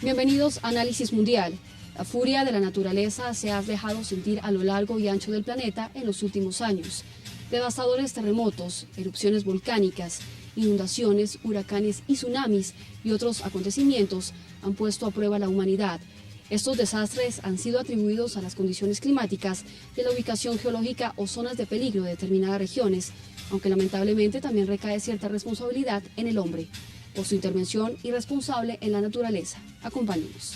Bienvenidos a Análisis Mundial. La furia de la naturaleza se ha dejado sentir a lo largo y ancho del planeta en los últimos años. Devastadores terremotos, erupciones volcánicas, inundaciones, huracanes y tsunamis y otros acontecimientos han puesto a prueba a la humanidad. Estos desastres han sido atribuidos a las condiciones climáticas de la ubicación geológica o zonas de peligro de determinadas regiones, aunque lamentablemente también recae cierta responsabilidad en el hombre por su intervención irresponsable en la naturaleza. Acompáñenos.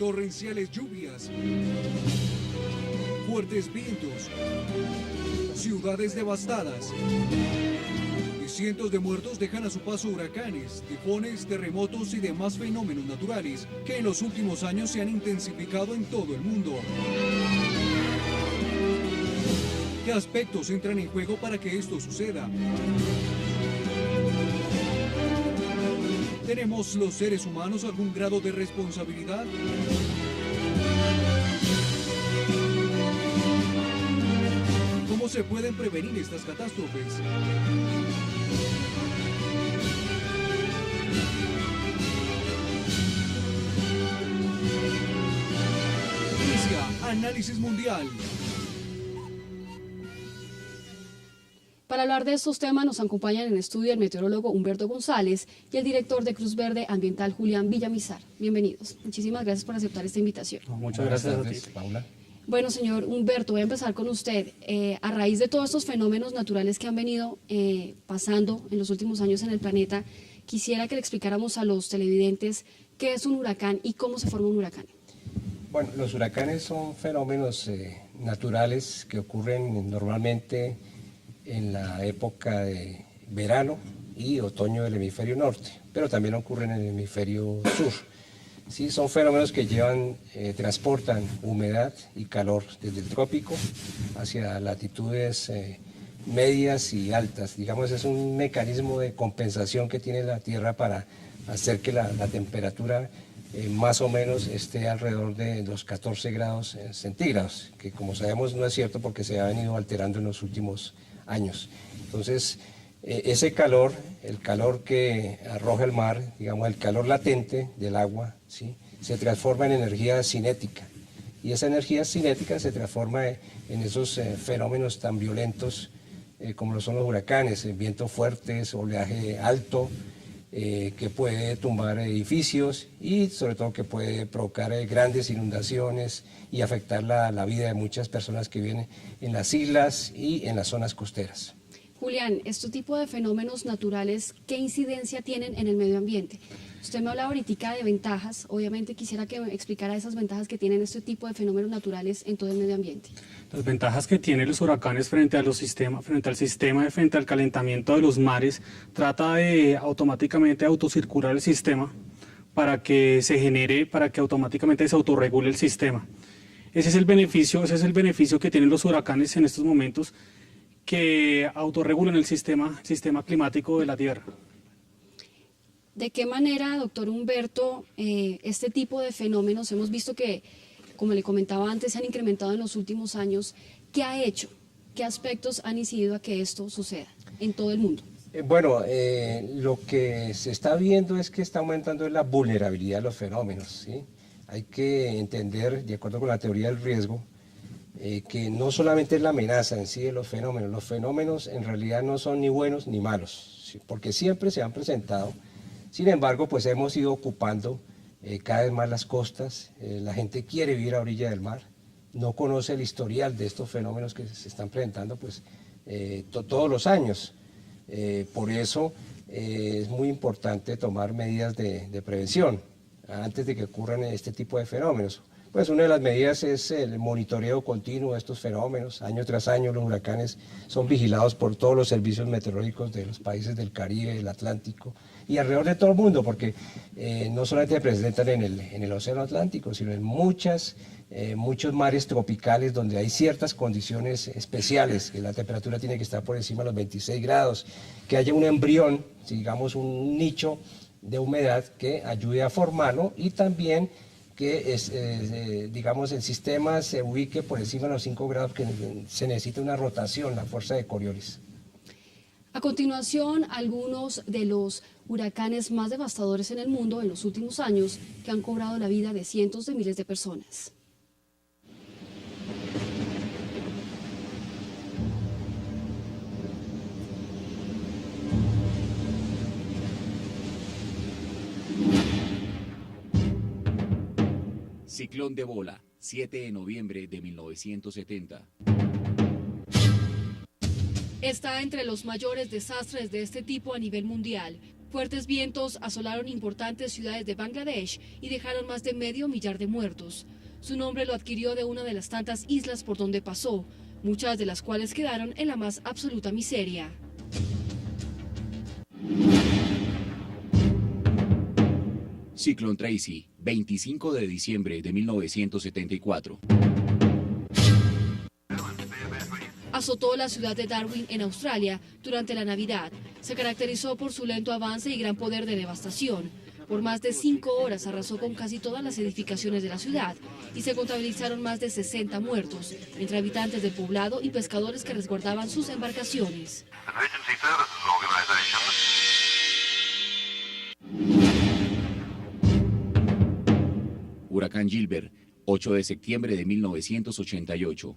Torrenciales lluvias, fuertes vientos, ciudades devastadas y cientos de muertos dejan a su paso huracanes, tifones, terremotos y demás fenómenos naturales que en los últimos años se han intensificado en todo el mundo. ¿Qué aspectos entran en juego para que esto suceda? ¿Tenemos los seres humanos algún grado de responsabilidad? ¿Cómo se pueden prevenir estas catástrofes? Inicia Análisis Mundial. Para hablar de estos temas nos acompañan en estudio el meteorólogo Humberto González y el director de Cruz Verde Ambiental Julián Villamizar. Bienvenidos. Muchísimas gracias por aceptar esta invitación. Muchas gracias a ti, Paula. Bueno, señor Humberto, voy a empezar con usted. A raíz de todos estos fenómenos naturales que han venido pasando en los últimos años en el planeta, quisiera que le explicáramos a los televidentes qué es un huracán y cómo se forma un huracán. Bueno, los huracanes son fenómenos naturales que ocurren normalmente en la época de verano y otoño del hemisferio norte, pero también ocurren en el hemisferio sur. Sí, son fenómenos que transportan humedad y calor desde el trópico hacia latitudes medias y altas. Digamos, es un mecanismo de compensación que tiene la Tierra para hacer que la temperatura más o menos esté alrededor de los 14 grados centígrados, que como sabemos no es cierto porque se ha venido alterando en los últimos años. Entonces, ese calor, el calor que arroja el mar, digamos el calor latente del agua, ¿sí?, se transforma en energía cinética. Y esa energía cinética se transforma en esos fenómenos tan violentos como lo son los huracanes, vientos fuertes, oleaje alto, que puede tumbar edificios y sobre todo que puede provocar grandes inundaciones y afectar la vida de muchas personas que viven en las islas y en las zonas costeras. Julián, este tipo de fenómenos naturales, ¿qué incidencia tienen en el medio ambiente? Usted me hablaba ahorita de ventajas, obviamente quisiera que me explicara esas ventajas que tienen este tipo de fenómenos naturales en todo el medio ambiente. Las ventajas que tienen los huracanes frente al sistema, frente al calentamiento de los mares, trata de automáticamente autocircular el sistema para que se genere, para que automáticamente se autorregule el sistema. Ese es el beneficio que tienen los huracanes en estos momentos, que autorregulan el sistema climático de la Tierra. ¿De qué manera, doctor Humberto, este tipo de fenómenos hemos visto que, como le comentaba antes, se han incrementado en los últimos años? ¿Qué ha hecho? ¿Qué aspectos han incidido a que esto suceda en todo el mundo? Lo que se está viendo es que está aumentando la vulnerabilidad de los fenómenos, ¿sí? Hay que entender, de acuerdo con la teoría del riesgo, que no solamente es la amenaza en sí de los fenómenos en realidad no son ni buenos ni malos, ¿sí?, porque siempre se han presentado. Sin embargo, pues hemos ido ocupando cada vez más las costas, la gente quiere vivir a orilla del mar, no conoce el historial de estos fenómenos que se están presentando pues, todos los años. Por eso es muy importante tomar medidas de prevención antes de que ocurran este tipo de fenómenos. Pues una de las medidas es el monitoreo continuo de estos fenómenos. Año tras año los huracanes son vigilados por todos los servicios meteorológicos de los países del Caribe, del Atlántico y alrededor de todo el mundo, porque no solamente se presentan en el Océano Atlántico, sino en muchos mares tropicales donde hay ciertas condiciones especiales, que la temperatura tiene que estar por encima de los 26 grados, que haya un embrión, digamos un nicho de humedad que ayude a formarlo y también que digamos, el sistema se ubique por encima de los 5 grados, que se necesita una rotación, la fuerza de Coriolis. A continuación, algunos de los huracanes más devastadores en el mundo en los últimos años que han cobrado la vida de cientos de miles de personas. Ciclón de Bola, 7 de noviembre de 1970. Está entre los mayores desastres de este tipo a nivel mundial. Fuertes vientos asolaron importantes ciudades de Bangladesh y dejaron más de 500,000 de muertos. Su nombre lo adquirió de una de las tantas islas por donde pasó, muchas de las cuales quedaron en la más absoluta miseria. Ciclón Tracy, 25 de diciembre de 1974. Azotó la ciudad de Darwin en Australia durante la Navidad. Se caracterizó por su lento avance y gran poder de devastación. Por más de 5 horas arrasó con casi todas las edificaciones de la ciudad y se contabilizaron más de 60 muertos, entre habitantes del poblado y pescadores que resguardaban sus embarcaciones. Huracán Gilbert, 8 de septiembre de 1988.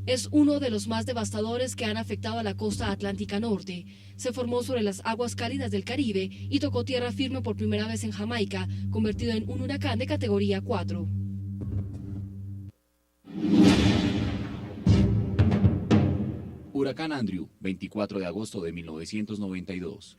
Es uno de los más devastadores que han afectado a la costa atlántica norte. Se formó sobre las aguas cálidas del Caribe y tocó tierra firme por primera vez en Jamaica, convertido en un huracán de categoría 4. Huracán Andrew, 24 de agosto de 1992.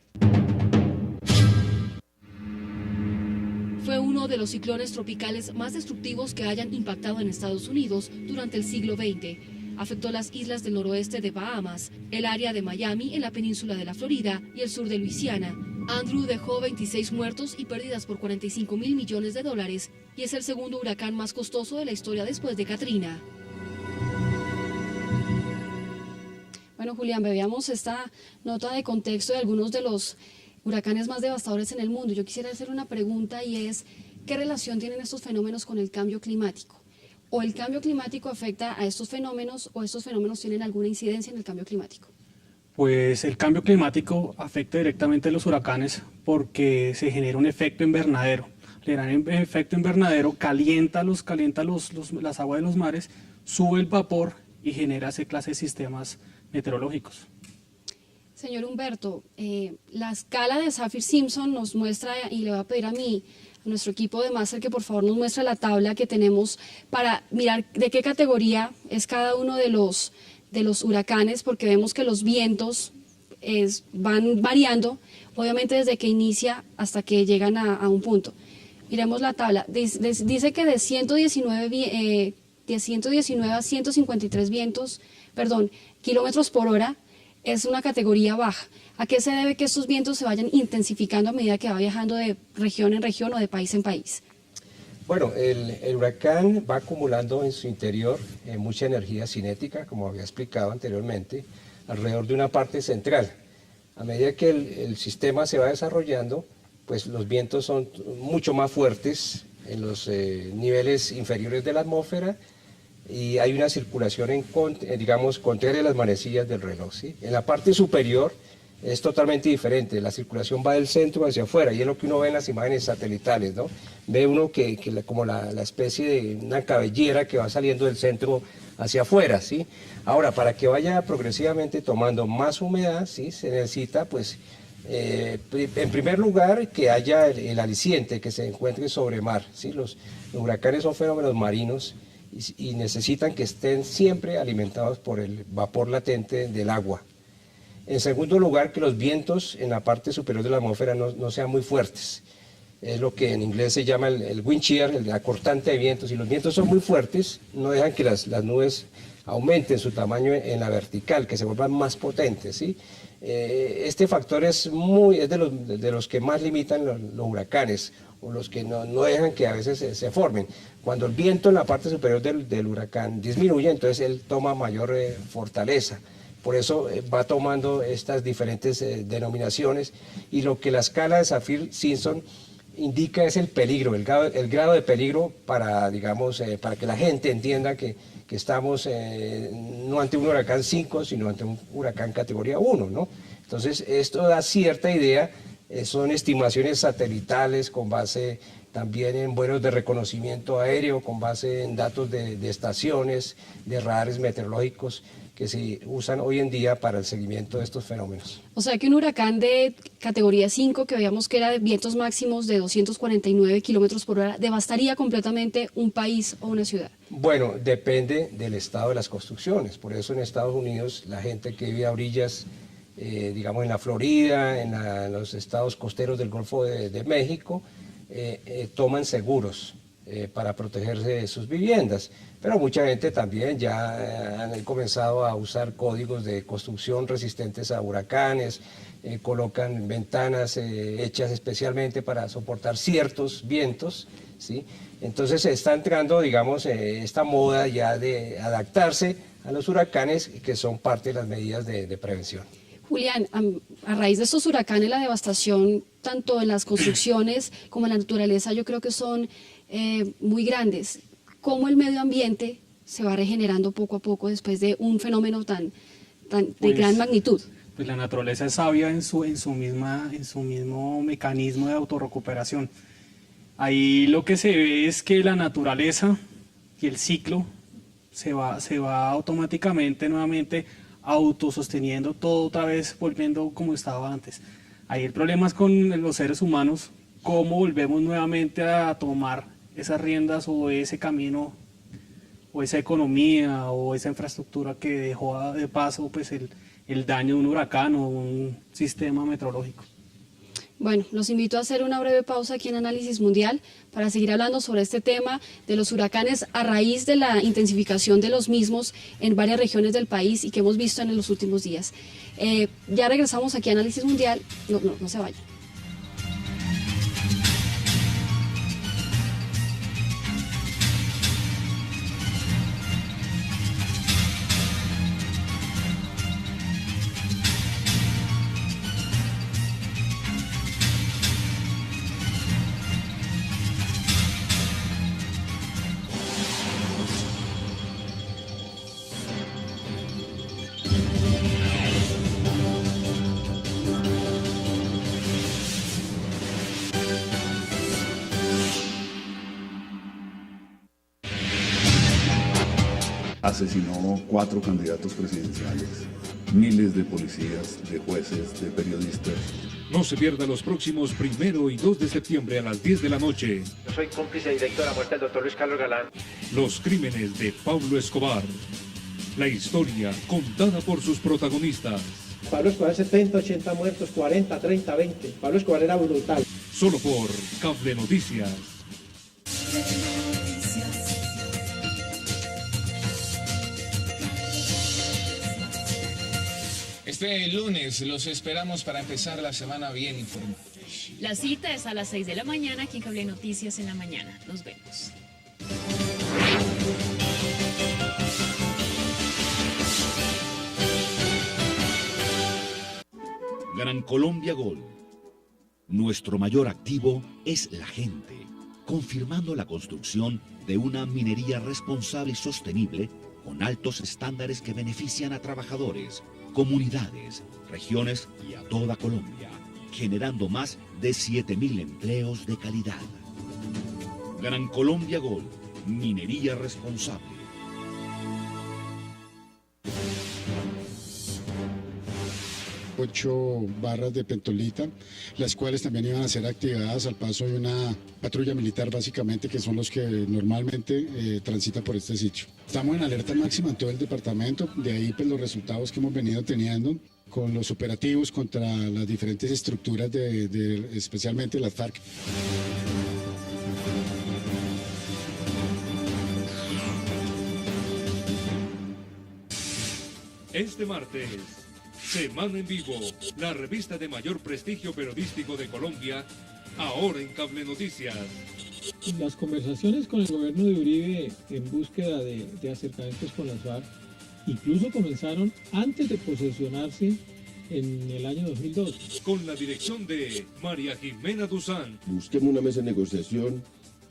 Fue uno de los ciclones tropicales más destructivos que hayan impactado en Estados Unidos durante el siglo XX. Afectó las islas del noroeste de Bahamas, el área de Miami en la península de la Florida y el sur de Luisiana. Andrew dejó 26 muertos y pérdidas por $45,000 millones y es el segundo huracán más costoso de la historia después de Katrina. Bueno, Julián, veíamos esta nota de contexto de algunos de los huracanes más devastadores en el mundo. Yo quisiera hacer una pregunta y es, ¿qué relación tienen estos fenómenos con el cambio climático? ¿O el cambio climático afecta a estos fenómenos o estos fenómenos tienen alguna incidencia en el cambio climático? Pues el cambio climático afecta directamente a los huracanes porque se genera un efecto invernadero. El gran efecto invernadero calienta las aguas de los mares, sube el vapor y genera esa clase de sistemas meteorológicos. Señor Humberto, la escala de Saffir-Simpson nos muestra, y le voy a pedir a nuestro equipo de máster que por favor nos muestre la tabla que tenemos para mirar de qué categoría es cada uno de los huracanes, porque vemos que los vientos van variando, obviamente desde que inicia hasta que llegan a un punto. Miremos la tabla, dice que de 119 a 153 kilómetros por hora, es una categoría baja. ¿A qué se debe que estos vientos se vayan intensificando a medida que va viajando de región en región o de país en país? Bueno, el huracán va acumulando en su interior mucha energía cinética, como había explicado anteriormente, alrededor de una parte central. A medida que el sistema se va desarrollando, pues los vientos son mucho más fuertes en los niveles inferiores de la atmósfera, y hay una circulación digamos, contraria a las manecillas del reloj, ¿sí? En la parte superior es totalmente diferente, la circulación va del centro hacia afuera, y es lo que uno ve en las imágenes satelitales, ¿no? Ve uno como la especie de una cabellera que va saliendo del centro hacia afuera, ¿sí? Ahora, para que vaya progresivamente tomando más humedad, ¿sí? Se necesita, pues, en primer lugar, que haya el aliciente, que se encuentre sobre mar, ¿sí? Los huracanes son fenómenos marinos, y necesitan que estén siempre alimentados por el vapor latente del agua. En segundo lugar, que los vientos en la parte superior de la atmósfera no sean muy fuertes. Es lo que en inglés se llama el wind shear, el acortante de vientos. Si los vientos son muy fuertes, no dejan que las nubes aumenten su tamaño en la vertical, que se vuelvan más potentes, ¿sí? Este factor es de los que más limitan los huracanes, o los que no dejan que a veces se formen. Cuando el viento en la parte superior del huracán disminuye, entonces él toma mayor fortaleza. Por eso va tomando estas diferentes denominaciones, y lo que la escala de Saffir-Simpson indica es el peligro, el grado de peligro para, digamos, para que la gente entienda que estamos no ante un huracán 5, sino ante un huracán categoría 1, ¿no? Entonces, esto da cierta idea, son estimaciones satelitales con base también en vuelos de reconocimiento aéreo, con base en datos de estaciones, de radares meteorológicos que se usan hoy en día para el seguimiento de estos fenómenos. O sea que un huracán de categoría 5, que veíamos que era de vientos máximos de 249 kilómetros por hora, devastaría completamente un país o una ciudad. Bueno, depende del estado de las construcciones. Por eso en Estados Unidos la gente que vive a orillas, digamos en la Florida, en los estados costeros del Golfo de México, toman seguros para protegerse de sus viviendas. Pero mucha gente también ya han comenzado a usar códigos de construcción resistentes a huracanes, colocan ventanas hechas especialmente para soportar ciertos vientos, ¿sí? Entonces se está entrando, digamos, esta moda ya de adaptarse a los huracanes, que son parte de las medidas de prevención. Julián, a raíz de estos huracanes, la devastación tanto en las construcciones como en la naturaleza yo creo que son muy grandes. ¿Cómo el medio ambiente se va regenerando poco a poco después de un fenómeno de gran magnitud? Pues la naturaleza es sabia en su mismo mecanismo de autorrecuperación. Ahí lo que se ve es que la naturaleza y el ciclo se va automáticamente nuevamente autososteniendo, todo otra vez volviendo como estaba antes. Ahí el problema es con los seres humanos, cómo volvemos nuevamente a tomar esas riendas o ese camino o esa economía o esa infraestructura que dejó de paso pues el daño de un huracán o un sistema meteorológico. Bueno, los invito a hacer una breve pausa aquí en Análisis Mundial para seguir hablando sobre este tema de los huracanes a raíz de la intensificación de los mismos en varias regiones del país y que hemos visto en los últimos días. Ya regresamos aquí a Análisis Mundial, no se vayan. Asesinó 4 candidatos presidenciales, miles de policías, de jueces, de periodistas. No se pierda los próximos 1 y 2 de septiembre a las 10 de la noche. Yo soy cómplice directo de la muerte del doctor Luis Carlos Galán. Los crímenes de Pablo Escobar. La historia contada por sus protagonistas. Pablo Escobar 70, 80 muertos, 40, 30, 20. Pablo Escobar era brutal. Solo por Cable Noticias. Este lunes los esperamos para empezar la semana bien informados. La cita es a las 6 de la mañana aquí en Cable Noticias en la mañana. Nos vemos. Gran Colombia Gold. Nuestro mayor activo es la gente, confirmando la construcción de una minería responsable y sostenible con altos estándares que benefician a trabajadores, comunidades, regiones y a toda Colombia, generando más de 7.000 empleos de calidad. Gran Colombia Gold, minería responsable. 8 barras de pentolita, las cuales también iban a ser activadas al paso de una patrulla militar, básicamente, que son los que normalmente transitan por este sitio. Estamos en alerta máxima en todo el departamento, de ahí pues los resultados que hemos venido teniendo con los operativos contra las diferentes estructuras especialmente las FARC. Este martes, Semana en Vivo, la revista de mayor prestigio periodístico de Colombia, ahora en Cable Noticias. Las conversaciones con el gobierno de Uribe en búsqueda de acercamientos con las FARC incluso comenzaron antes de posesionarse en el año 2002. Con la dirección de María Jimena Duzán. Busquemos una mesa de negociación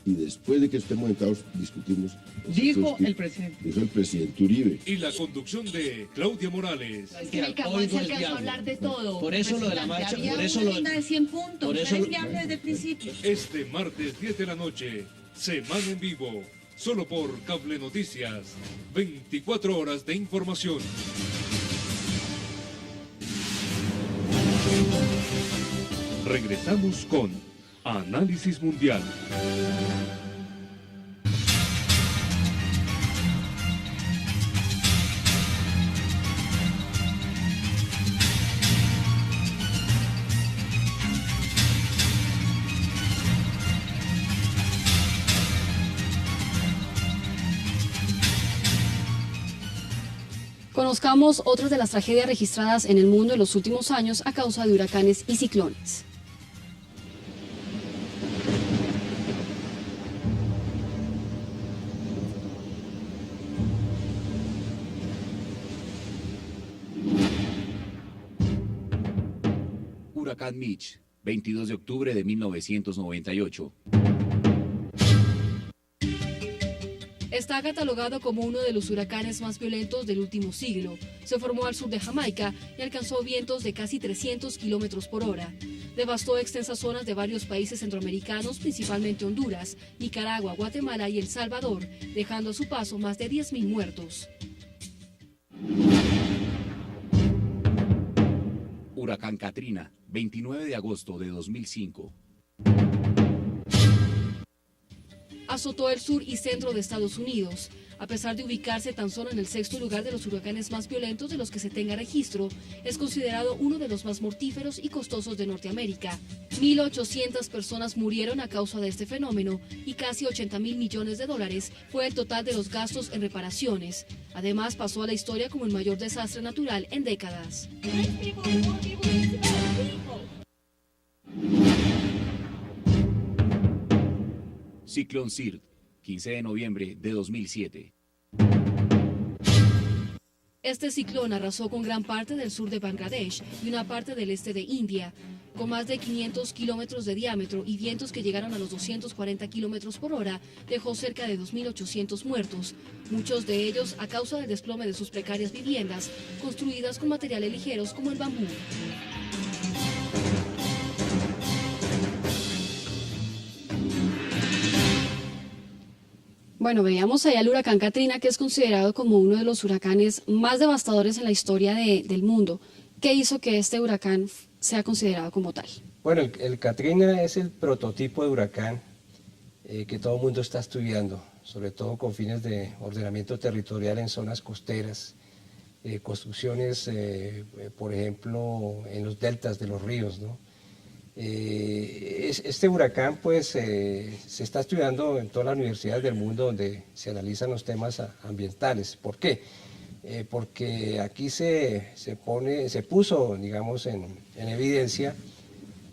y después de que estemos sentados discutimos. Dijo el presidente. Dijo el presidente Uribe. Y la conduccción de Claudia Morales. Es que en el Camões se alcanzó a hablar de todo. Por eso lo de la marcha, por eso lo de 100 puntos. Por eso que hablo desde el principio. Este martes 10 de la noche, Semana en Vivo, solo por Cable Noticias. 24 horas de información. Regresamos con Análisis Mundial. Conozcamos otras de las tragedias registradas en el mundo en los últimos años a causa de huracanes y ciclones. Huracán Mitch, 22 de octubre de 1998. Está catalogado como uno de los huracanes más violentos del último siglo. Se formó al sur de Jamaica y alcanzó vientos de casi 300 kilómetros por hora. Devastó extensas zonas de varios países centroamericanos, principalmente Honduras, Nicaragua, Guatemala y El Salvador, dejando a su paso más de 10.000 muertos. Huracán Katrina, 29 de agosto de 2005. Azotó el sur y centro de Estados Unidos. A pesar de ubicarse tan solo en el 6º lugar de los huracanes más violentos de los que se tenga registro, es considerado uno de los más mortíferos y costosos de Norteamérica. 1.800 personas murieron a causa de este fenómeno y casi 80.000 millones de dólares fue el total de los gastos en reparaciones. Además, pasó a la historia como el mayor desastre natural en décadas. Ciclón Sirt, 15 de noviembre de 2007. Este ciclón arrasó con gran parte del sur de Bangladesh y una parte del este de India. Con más de 500 kilómetros de diámetro y vientos que llegaron a los 240 kilómetros por hora, dejó cerca de 2.800 muertos, muchos de ellos a causa del desplome de sus precarias viviendas, construidas con materiales ligeros como el bambú. Bueno, veíamos allá el huracán Katrina, que es considerado como uno de los huracanes más devastadores en la historia del mundo. ¿Qué hizo que este huracán sea considerado como tal? Bueno, el Katrina es el prototipo de huracán que todo el mundo está estudiando, sobre todo con fines de ordenamiento territorial en zonas costeras, construcciones, por ejemplo, en los deltas de los ríos, ¿no? Este huracán pues se está estudiando en todas las universidades del mundo donde se analizan los temas ambientales. ¿Por qué? Porque aquí se puso, digamos, en evidencia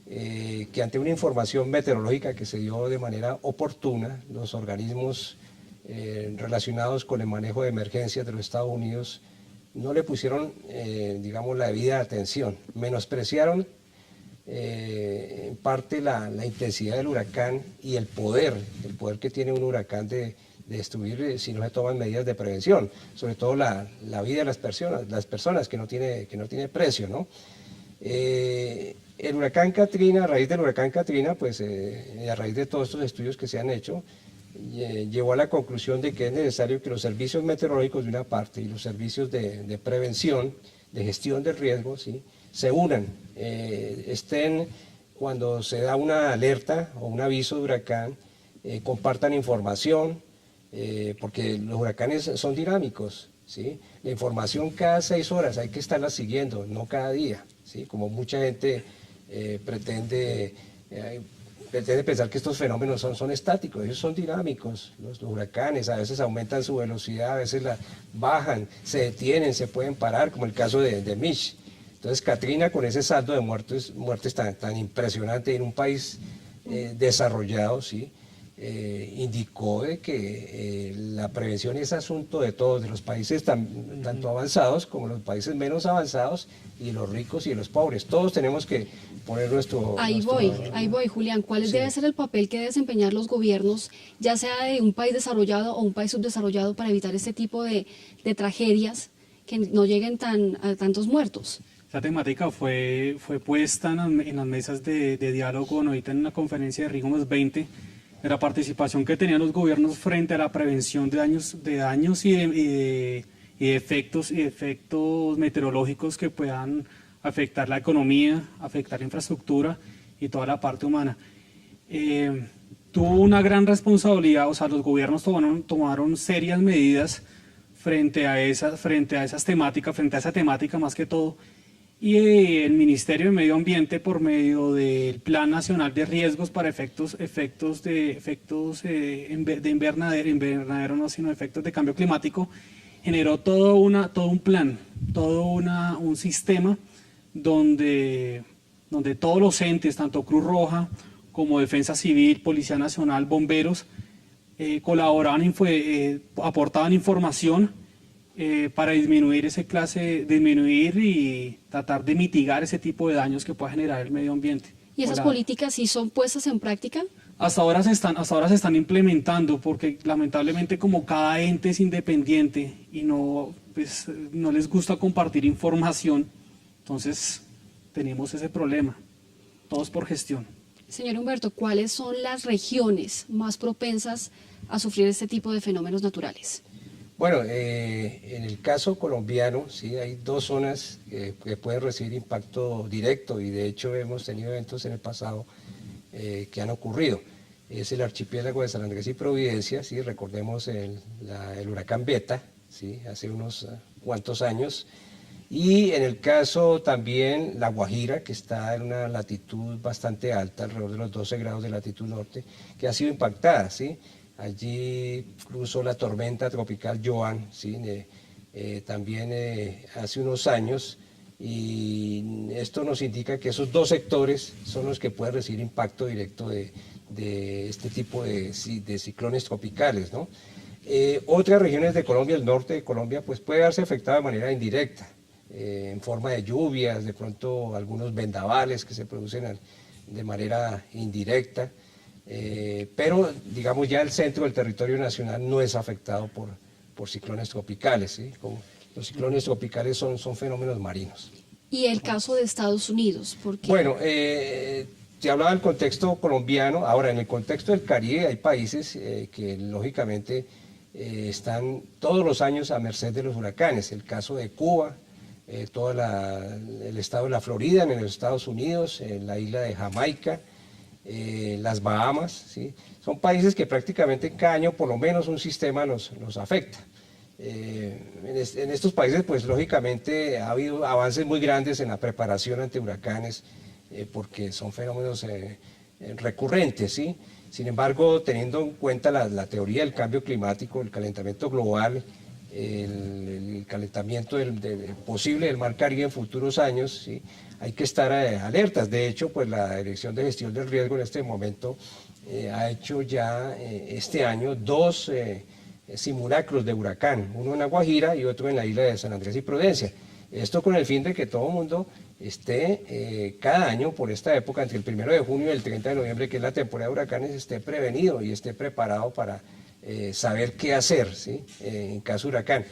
que ante una información meteorológica que se dio de manera oportuna, los organismos relacionados con el manejo de emergencias de los Estados Unidos no le pusieron, digamos, la debida atención, menospreciaron en parte la intensidad del huracán y el poder que tiene un huracán de destruir si no se toman medidas de prevención, sobre todo la vida de las personas que no tiene precio, ¿no? El huracán Katrina, a raíz del huracán Katrina, pues a raíz de todos estos estudios que se han hecho, llegó a la conclusión de que es necesario que los servicios meteorológicos de una parte y los servicios de prevención, de gestión del riesgo, ¿sí?, se unan, estén cuando se da una alerta o un aviso de huracán, compartan información, porque los huracanes son dinámicos, ¿sí? La información cada 6 horas hay que estarla siguiendo, no cada día, ¿sí? Como mucha gente pretende pensar que estos fenómenos son estáticos, ellos son dinámicos, los huracanes a veces aumentan su velocidad, a veces la bajan, se detienen, se pueden parar, como el caso de Mitch. Entonces Katrina, con ese saldo de muertes tan impresionante en un país desarrollado, ¿sí?, indicó de que la prevención es asunto de todos, de los países tanto avanzados como los países menos avanzados, y los ricos y los pobres. Todos tenemos que poner nuestro... Ahí voy, Julián. ¿Cuál debe ser el papel que deben desempeñar los gobiernos, ya sea de un país desarrollado o un país subdesarrollado, para evitar este tipo de tragedias que no lleguen a tantos muertos? Esa temática fue puesta en las mesas de diálogo ahorita en una conferencia de Río +20, de la participación que tenían los gobiernos frente a la prevención de daños y efectos meteorológicos que puedan afectar la economía, afectar la infraestructura y toda la parte humana. Tuvo una gran responsabilidad, o sea, los gobiernos tomaron serias medidas frente a esa temática más que todo, y el Ministerio de Medio Ambiente, por medio del Plan Nacional de Riesgos para efectos de invernadero, no, sino efectos de cambio climático, generó todo un plan, un sistema donde todos los entes, tanto Cruz Roja como Defensa Civil, Policía Nacional, bomberos, colaboraban, aportaban información para disminuir y tratar de mitigar ese tipo de daños que pueda generar el medio ambiente. ¿Y esas políticas sí son puestas en práctica? Hasta ahora se están implementando, porque lamentablemente como cada ente es independiente y no les gusta compartir información, entonces tenemos ese problema, todos por gestión. Señor Humberto, ¿cuáles son las regiones más propensas a sufrir este tipo de fenómenos naturales? Bueno, en el caso colombiano, sí, hay dos zonas que pueden recibir impacto directo, y de hecho hemos tenido eventos en el pasado que han ocurrido. Es el archipiélago de San Andrés y Providencia, ¿sí? Recordemos el huracán Beta, ¿sí? Hace unos cuantos años, y en el caso también La Guajira, que está en una latitud bastante alta, alrededor de los 12 grados de latitud norte, que ha sido impactada, ¿sí? Allí cruzó la tormenta tropical Joan, ¿sí? También hace unos años, y esto nos indica que esos dos sectores son los que pueden recibir impacto directo de este tipo de ciclones tropicales, ¿no? Otras regiones de Colombia, el norte de Colombia, pues puede verse afectada de manera indirecta, en forma de lluvias, de pronto algunos vendavales que se producen de manera indirecta, pero digamos ya el centro del territorio nacional no es afectado por ciclones tropicales, ¿sí? Los ciclones tropicales son fenómenos marinos. ¿Y el caso de Estados Unidos? ¿Por qué? Bueno, se hablaba del contexto colombiano. Ahora, en el contexto del Caribe hay países que lógicamente están todos los años a merced de los huracanes. El caso de Cuba, todo el estado de la Florida en los Estados Unidos, la isla de Jamaica, las Bahamas, ¿sí? Son países que prácticamente cada año por lo menos un sistema los afecta. En estos países, pues lógicamente ha habido avances muy grandes en la preparación ante huracanes, porque son fenómenos recurrentes, ¿sí? Sin embargo, teniendo en cuenta la teoría del cambio climático, el calentamiento global, el calentamiento posible del Mar Caribe en futuros años, ¿sí? Hay que estar alertas. De hecho, pues la Dirección de Gestión del Riesgo en este momento ha hecho ya este año dos simulacros de huracán, uno en La Guajira y otro en la isla de San Andrés y Providencia. Esto con el fin de que todo el mundo esté cada año por esta época, entre el 1 de junio y el 30 de noviembre, que es la temporada de huracanes, esté prevenido y esté preparado para saber qué hacer, ¿sí? En caso de huracán.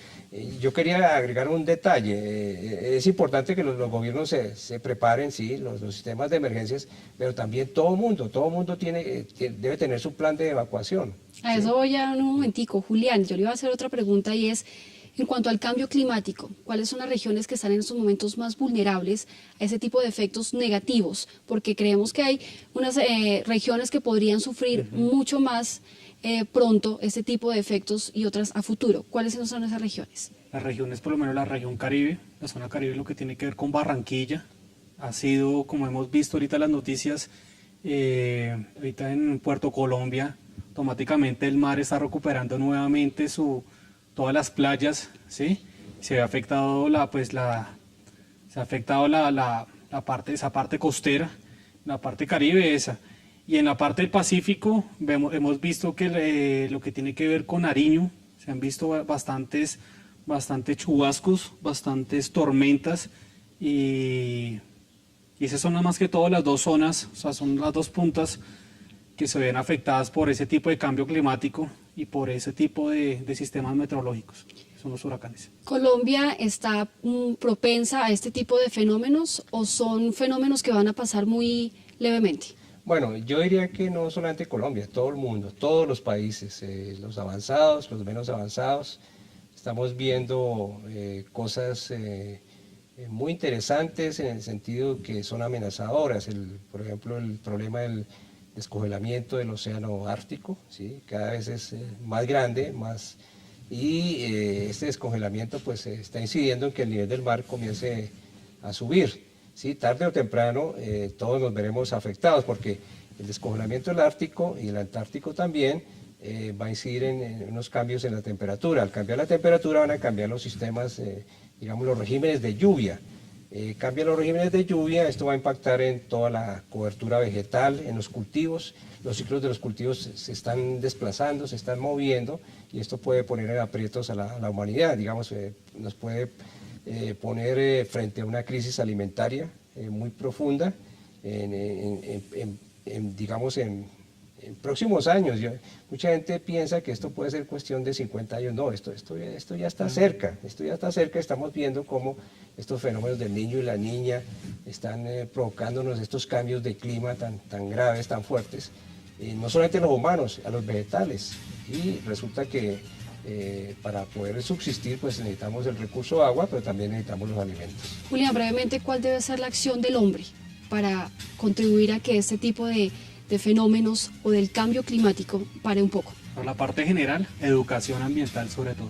Yo quería agregar un detalle. Es importante que los gobiernos se preparen, ¿sí? Los sistemas de emergencias, pero también todo el mundo debe tener su plan de evacuación. A eso voy a un momentico, Julián. Yo le iba a hacer otra pregunta, y es, en cuanto al cambio climático, ¿cuáles son las regiones que están en estos momentos más vulnerables a ese tipo de efectos negativos? Porque creemos que hay unas regiones que podrían sufrir mucho más pronto este tipo de efectos y otras a futuro. ¿Cuáles son esas regiones? Las regiones, por lo menos la región Caribe, la zona Caribe, lo que tiene que ver con Barranquilla, ha sido, como hemos visto ahorita en las noticias, ahorita en Puerto Colombia, automáticamente el mar está recuperando nuevamente todas las playas, ¿sí? Se ha afectado esa parte costera, la parte Caribe esa. Y en la parte del Pacífico hemos visto que lo que tiene que ver con Nariño, se han visto bastantes chubascos, bastantes tormentas y esas son más que todo las dos zonas, o sea, son las dos puntas que se ven afectadas por ese tipo de cambio climático y por ese tipo de sistemas meteorológicos, son los huracanes. ¿Colombia está propensa a este tipo de fenómenos o son fenómenos que van a pasar muy levemente? Bueno, yo diría que no solamente Colombia, todo el mundo, todos los países, los avanzados, los menos avanzados, estamos viendo cosas muy interesantes en el sentido que son amenazadoras. Por ejemplo, el problema del descongelamiento del océano Ártico, ¿sí? Cada vez es más grande, y este descongelamiento pues está incidiendo en que el nivel del mar comience a subir. ¿Sí? Tarde o temprano todos nos veremos afectados porque el descongelamiento del Ártico y el Antártico también va a incidir en unos cambios en la temperatura. Al cambiar la temperatura van a cambiar los sistemas, digamos los regímenes de lluvia. Cambian los regímenes de lluvia, esto va a impactar en toda la cobertura vegetal, en los cultivos. Los ciclos de los cultivos se están desplazando, se están moviendo y esto puede poner en aprietos a la humanidad, digamos, nos puede poner frente a una crisis alimentaria muy profunda, digamos, en próximos años. Mucha gente piensa que esto puede ser cuestión de 50 años, no, esto ya está cerca, estamos viendo cómo estos fenómenos del Niño y la Niña están provocándonos estos cambios de clima tan graves, tan fuertes, no solamente a los humanos, a los vegetales, y resulta que para poder subsistir pues necesitamos el recurso agua, pero también necesitamos los alimentos. Julián, brevemente, ¿cuál debe ser la acción del hombre para contribuir a que este tipo de fenómenos o del cambio climático pare un poco? Por la parte general, educación ambiental sobre todo.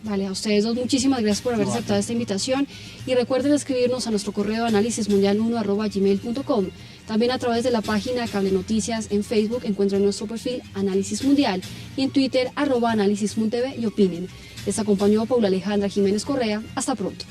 Vale, a ustedes dos muchísimas gracias por haber aceptado esta invitación y recuerden escribirnos a nuestro correo analisismundial1@gmail.com. También a través de la página Cable Noticias en Facebook encuentran nuestro perfil Análisis Mundial y en Twitter @analisismuntv y opinen. Les acompañó Paula Alejandra Jiménez Correa. Hasta pronto.